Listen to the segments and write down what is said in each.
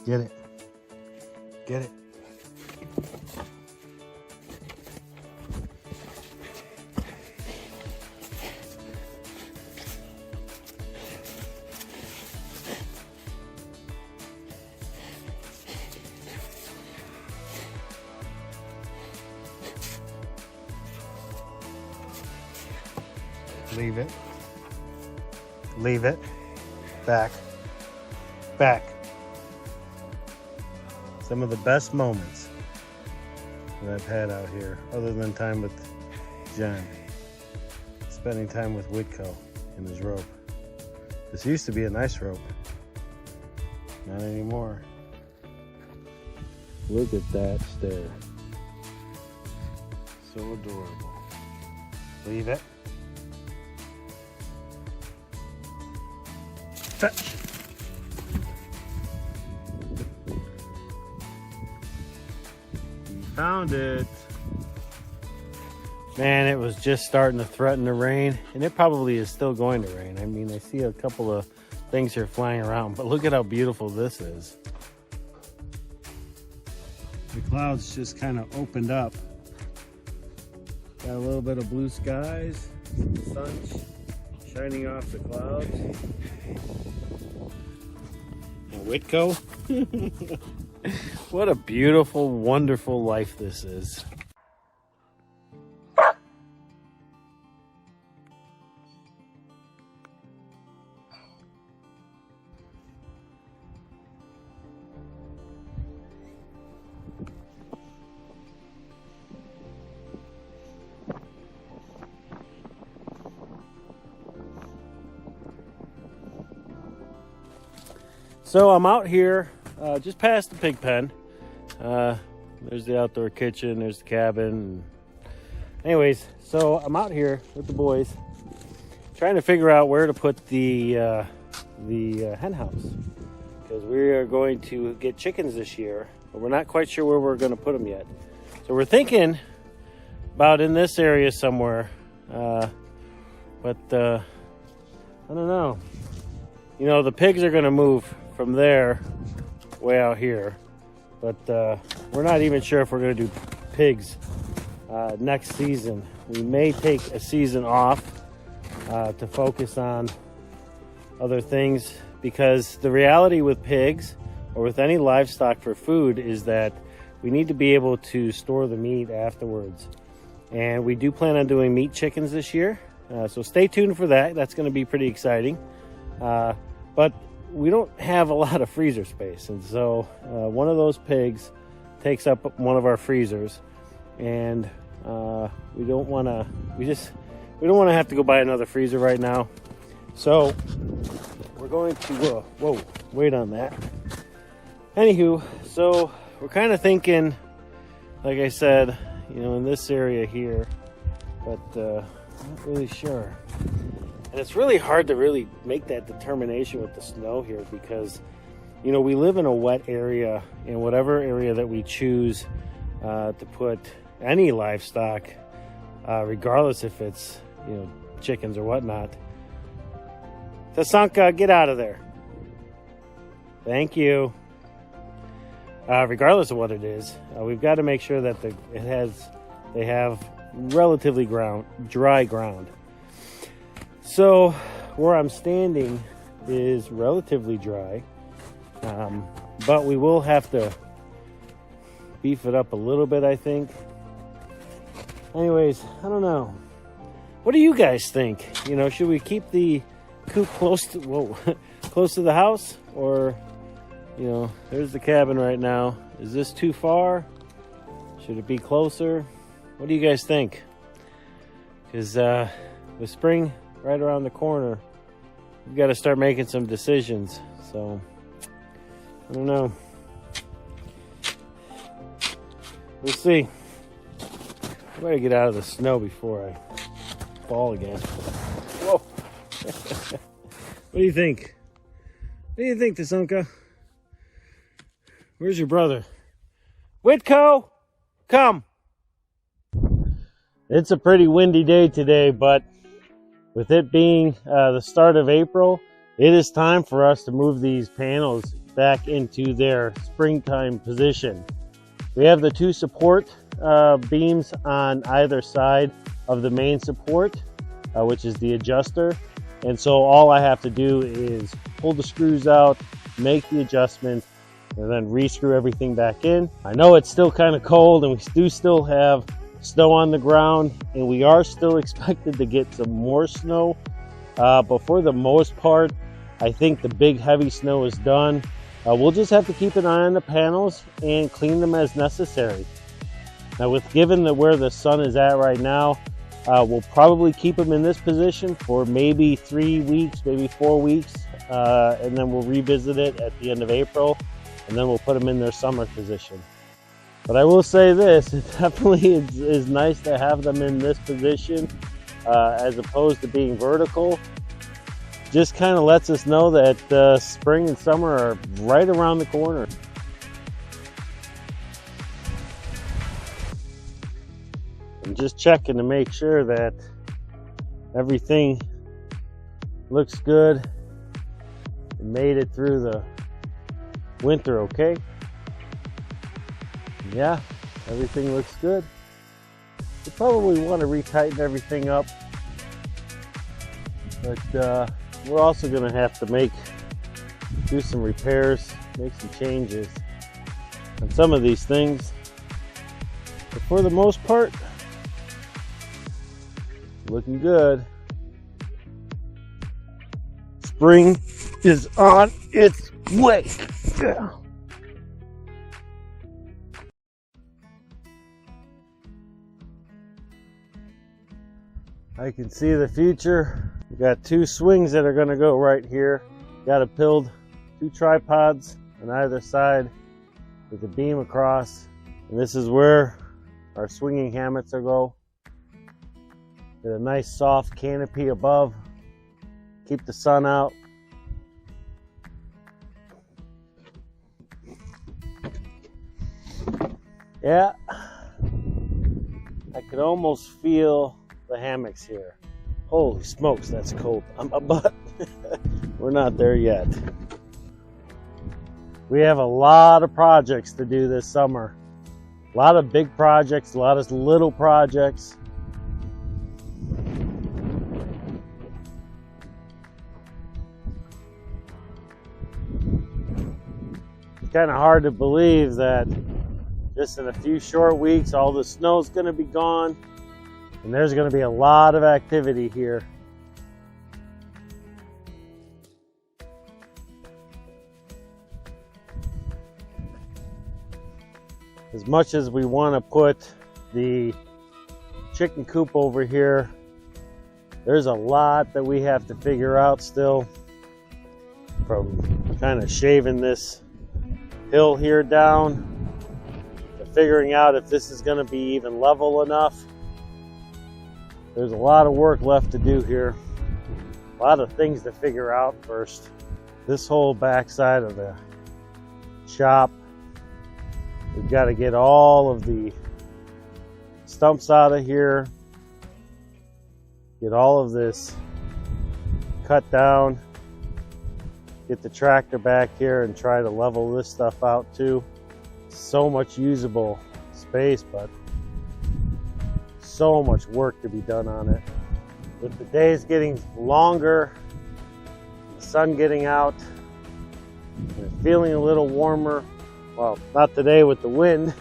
Get it. Get it. Leave it. Leave it. Back. Back. Some of the best moments that I've had out here, other than time with John, spending time with Whitco and his rope. This used to be a nice rope. Not anymore. Look at that stare. So adorable. Leave it. Fetch. Found it. Man, it was just starting to threaten to rain, and it probably is still going to rain. I mean, I see a couple of things here flying around, but look at how beautiful this is. The clouds just kind of opened up. Got a little bit of blue skies, the sun shining off the clouds. Whitco. What a beautiful, wonderful life this is. So I'm out here just past the pig pen. There's the outdoor kitchen, there's the cabin. Anyways, so I'm out here with the boys trying to figure out where to put the hen house, because we are going to get chickens this year, but we're not quite sure where we're going to put them yet. So we're thinking about in this area somewhere, but I don't know. You know, the pigs are going to move from there way out here, but we're not even sure if we're going to do pigs next season. We may take a season off to focus on other things, because the reality with pigs or with any livestock for food is that we need to be able to store the meat afterwards. And we do plan on doing meat chickens this year, so stay tuned for that. That's going to be pretty exciting. But we don't have a lot of freezer space, and so one of those pigs takes up one of our freezers, and we don't want to have to go buy another freezer right now. So we're going to wait on that. Anywho, so we're kind of thinking, like I said, you know, in this area here, but not really sure. And it's really hard to really make that determination with the snow here, because, you know, we live in a wet area, and whatever area that we choose to put any livestock, regardless if it's, you know, chickens or whatnot. Tasanka, get out of there. Thank you. Regardless of what it is, we've got to make sure that they have relatively dry ground. So where I'm standing is relatively dry. but we will have to beef it up a little bit, I think. Anyways, I don't know. What do you guys think? You know, should we keep the coop close to, whoa, close to the house? Or, you know, there's the cabin right now. Is this too far? Should it be closer? What do you guys think? Because with spring right around the corner, we've got to start making some decisions. So, I don't know. We'll see. I better get out of the snow before I fall again. Whoa. What do you think? What do you think, Tasumka? Where's your brother? Whitco, come. It's a pretty windy day today, but with it being the start of April, it is time for us to move these panels back into their springtime position. We have the two support beams on either side of the main support, which is the adjuster. And so all I have to do is pull the screws out, make the adjustment, and then re-screw everything back in. I know it's still kind of cold and we do still have snow on the ground, and we are still expected to get some more snow. But for the most part, I think the big heavy snow is done. We'll just have to keep an eye on the panels and clean them as necessary. Now, given where the sun is at right now, we'll probably keep them in this position for maybe 3 weeks, maybe 4 weeks, and then we'll revisit it at the end of April, and then we'll put them in their summer position. But I will say this, it definitely is nice to have them in this position as opposed to being vertical. Just kind of lets us know that spring and summer are right around the corner. I'm just checking to make sure that everything looks good and made it through the winter okay. Yeah, everything looks good. You probably want to retighten everything up, but we're also going to have to do some repairs, make some changes on some of these things. But for the most part, looking good. Spring is on its way. Yeah. I can see the future. We got 2 swings that are going to go right here. Got to build 2 tripods on either side with a beam across. And this is where our swinging hammocks will go. Get a nice soft canopy above. Keep the sun out. Yeah, I could almost feel the hammocks here. Holy smokes, that's cold on my butt. We're not there yet. We have a lot of projects to do this summer. A lot of big projects, a lot of little projects. It's kind of hard to believe that just in a few short weeks, all the snow's going to be gone. And there's going to be a lot of activity here. As much as we want to put the chicken coop over here, there's a lot that we have to figure out still, from kind of shaving this hill here down to figuring out if this is going to be even level enough. There's a lot of work left to do here. A lot of things to figure out first. This whole backside of the shop, we've got to get all of the stumps out of here. Get all of this cut down. Get the tractor back here and try to level this stuff out too. So much usable space, but so much work to be done on it. With the days getting longer, the sun getting out, and it feeling a little warmer. Well, not today with the wind,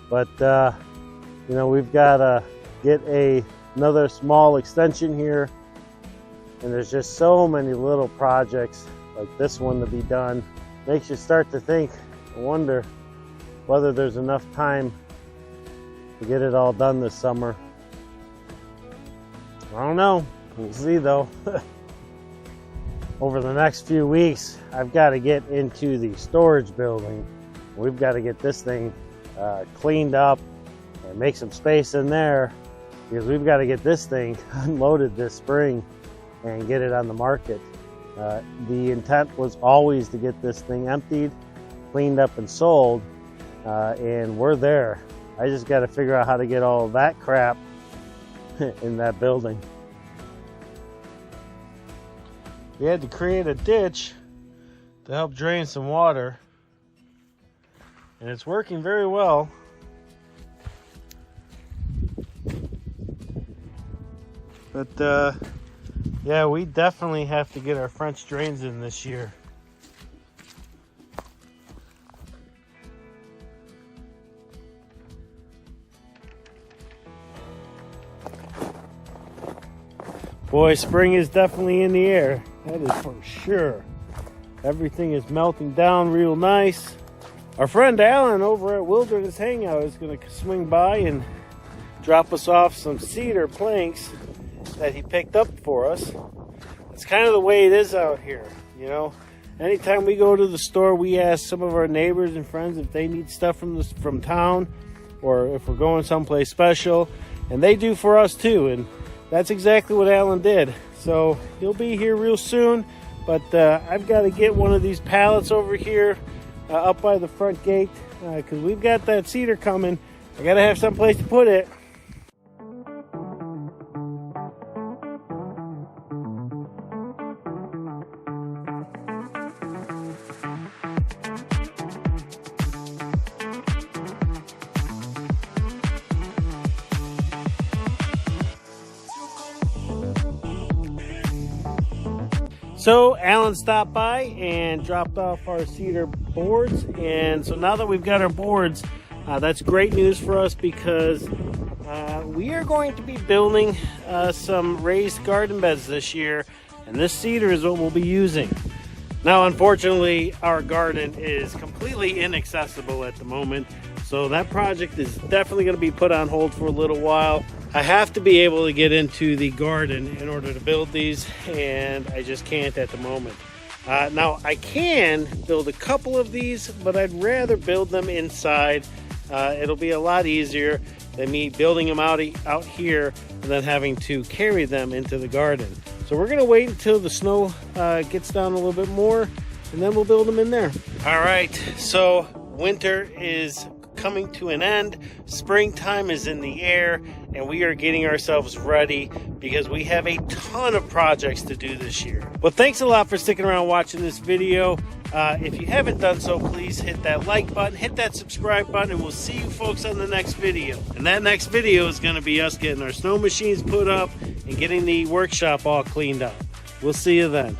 but you know, we've got to get another small extension here, and there's just so many little projects like this one to be done. Makes you start to think, I wonder whether there's enough time to get it all done this summer. I don't know. We'll see though. Over the next few weeks, I've got to get into the storage building. We've got to get this thing cleaned up and make some space in there, because we've got to get this thing unloaded this spring and get it on the market. The intent was always to get this thing emptied, cleaned up, and sold, and we're there. I just got to figure out how to get all of that crap in that building. We had to create a ditch to help drain some water, and it's working very well. But yeah, we definitely have to get our French drains in this year. Boy, spring is definitely in the air. That is for sure. Everything is melting down real nice. Our friend Alan over at Wilderness Hangout is going to swing by and drop us off some cedar planks that he picked up for us. It's kind of the way it is out here, you know. Anytime we go to the store, we ask some of our neighbors and friends if they need stuff from town, or if we're going someplace special, and they do for us too. And that's exactly what Alan did. So he'll be here real soon, but I've got to get one of these pallets over here up by the front gate, because we've got that cedar coming. I got to have someplace to put it. So Alan stopped by and dropped off our cedar boards, and so now that we've got our boards, that's great news for us, because we are going to be building some raised garden beds this year, and this cedar is what we'll be using. Now, unfortunately, our garden is completely inaccessible at the moment, so that project is definitely going to be put on hold for a little while. I have to be able to get into the garden in order to build these, and I just can't at the moment. Now, I can build a couple of these, but I'd rather build them inside. It'll be a lot easier than me building them out here and then having to carry them into the garden. So we're going to wait until the snow gets down a little bit more, and then we'll build them in there. All right, so winter is coming to an end. Springtime is in the air, and we are getting ourselves ready because we have a ton of projects to do this year. Well, thanks a lot for sticking around watching this video. If you haven't done so, please hit that like button, hit that subscribe button, and we'll see you folks on the next video. And that next video is going to be us getting our snow machines put up and getting the workshop all cleaned up. We'll see you then.